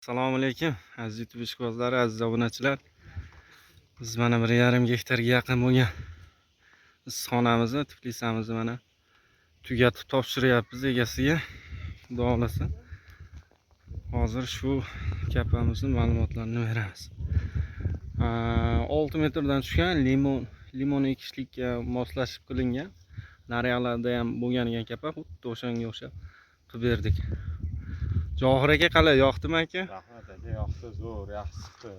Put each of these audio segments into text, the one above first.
Assalomu alaykum aziz YouTube ishqibozlari, aziz obunachilar. Biz mana 1,5 gektarga yaqin bo'lgan issiqxonamizni, Tiflisamizni mana tugatib topshiryapmiz egasiga. Xudo xolasa. Hozir shu kapamizning ma'lumotlarini beramiz. 6 metrdan tushgan limon ekishlikka moslashib qilingan. Nariyalarda ham bo'lgan ekan kapa, xuddi o'shanga o'xshab qilib berdik. Johir aka qalay, yoqdimi aka? Rahmat aka, yoqdi, zo'r, yaxshi chiqdi.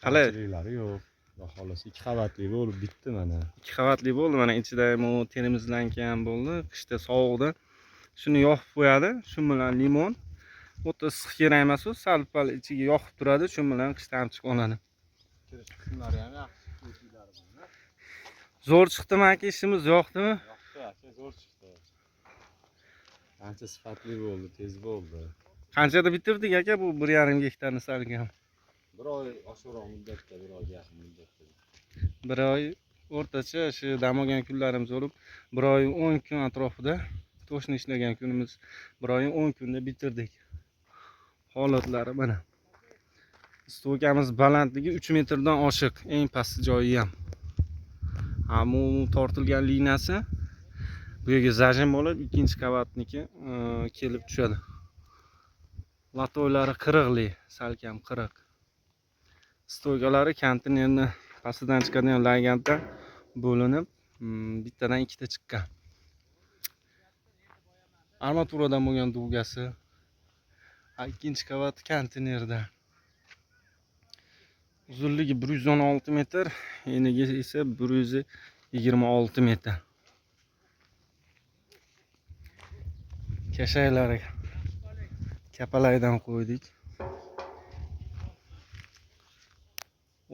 Qalay? Kamchiliklari yo'q. Xudo xolasa 2 qavatli bo'lib bitdi mana. 2 qavatli bo'ldi, mana ichida temizlangan bo'ldi. Qishda sovuqda shuni yoqib qo'yadi. Shu bilan limon o'ta issiq kerak emas, u sal-pal ichiga yoqib turadi, shu bilan qishda ham chiqib oladi. Kirish qismlari ham yaxshi ko'chiklari bilan. Zo'r chiqdimi aka, ishimiz yoqdimi? Yoqdi aka, zo'r chiqdi. Ancha sifatli bo'ldi, tez bo'ldi. Qanchada bitirdik aka bu 1,5 gektarni salgan? 1 oy oshiqroq muddatda, 1 oyga yaqin muddatda. 1 oy o'rtacha shu dam olgan kunlarimiz bo'lib, 1 oy 10 kun atrofida, to'shni ishlagan kunimiz 1 oy 10 kunda bitirdik. Holatlari mana. Stoykamiz balandligi 3 metrdan oshiq, eng pastki joyi ham. Bu tortilgan liniyasi bu yerga zajim bo'lib, ikkinchi qavatniki kelib tushadi. Latoylari qirg'li, salkam qirq. Stoykalari konteynerni pastidan chiqadigan laygantdan bo'linib, bittadan ikkita chiqqan. Armaturadan bo'lgan duvgasi. Ikkinchi qavat konteynerda. Uzunligi 116 metr, eniga esa 126 metr. Kashaylari kapalaydan qo'ydik.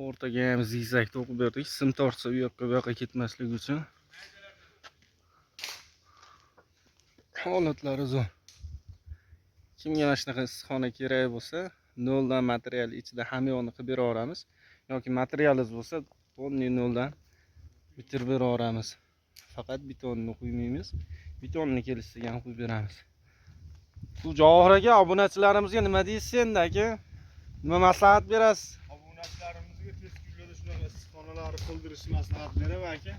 O'rtaga ham zigzag to'qib berdik. Sim tortsa u yoqqa bu yoqqa ketmasligi uchun. Holatlari zo'r. Kimga mana shunaqa issiqxona kerak bo'lsa, noldan material ichida hamma yo'qni qilib beraveramiz. Yoki materialingiz bo'lsa, bunday noldan bitirib beraveramiz. Faqat betonni qo'ymaymiz. Betonni kelishsa ham qo'yib beramiz. Bu Johir aka, obunachilarimizga nima deysiz endi aka? Nima maslahat berasiz? Obunachilarimizga tez kunlarda shunaqa issiqxonalarni qildirish maslahat beraman aka.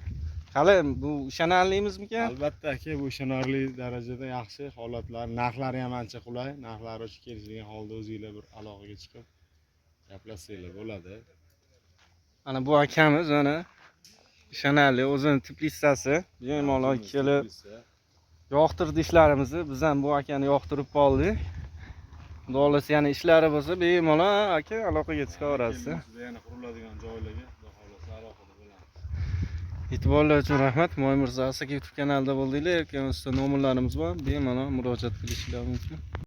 Qalay, bu ishonarlimizmi? Albatta aka, bu ishonarli darajada yaxshi holatlar, narxlari ham ancha qulay. Narxlari o'sha kelishgan holda o'zingizlar bir aloqaga chiqib gaplashsanglar bo'ladi. Ana bu akamiz mana ishonarli, o'zini Tiflisasi, bemalol kelib yoqtirdi ishlarimizni. Biz ham bu akani yoqtirib qoldik. Xudo xolasa yana ishlari bo'lsa, bemalol aka aloqaga chiqaverasiz. Yana quriladigan joylarga xudo xolasa aloqada bo'lamiz. E'tiborlar uchun rahmat. Moy Mirzo aka YouTube kanalida bo'ldinglar. Erkin usta nomerlarimiz bor. Bemalol murojaat qilishingiz mumkin.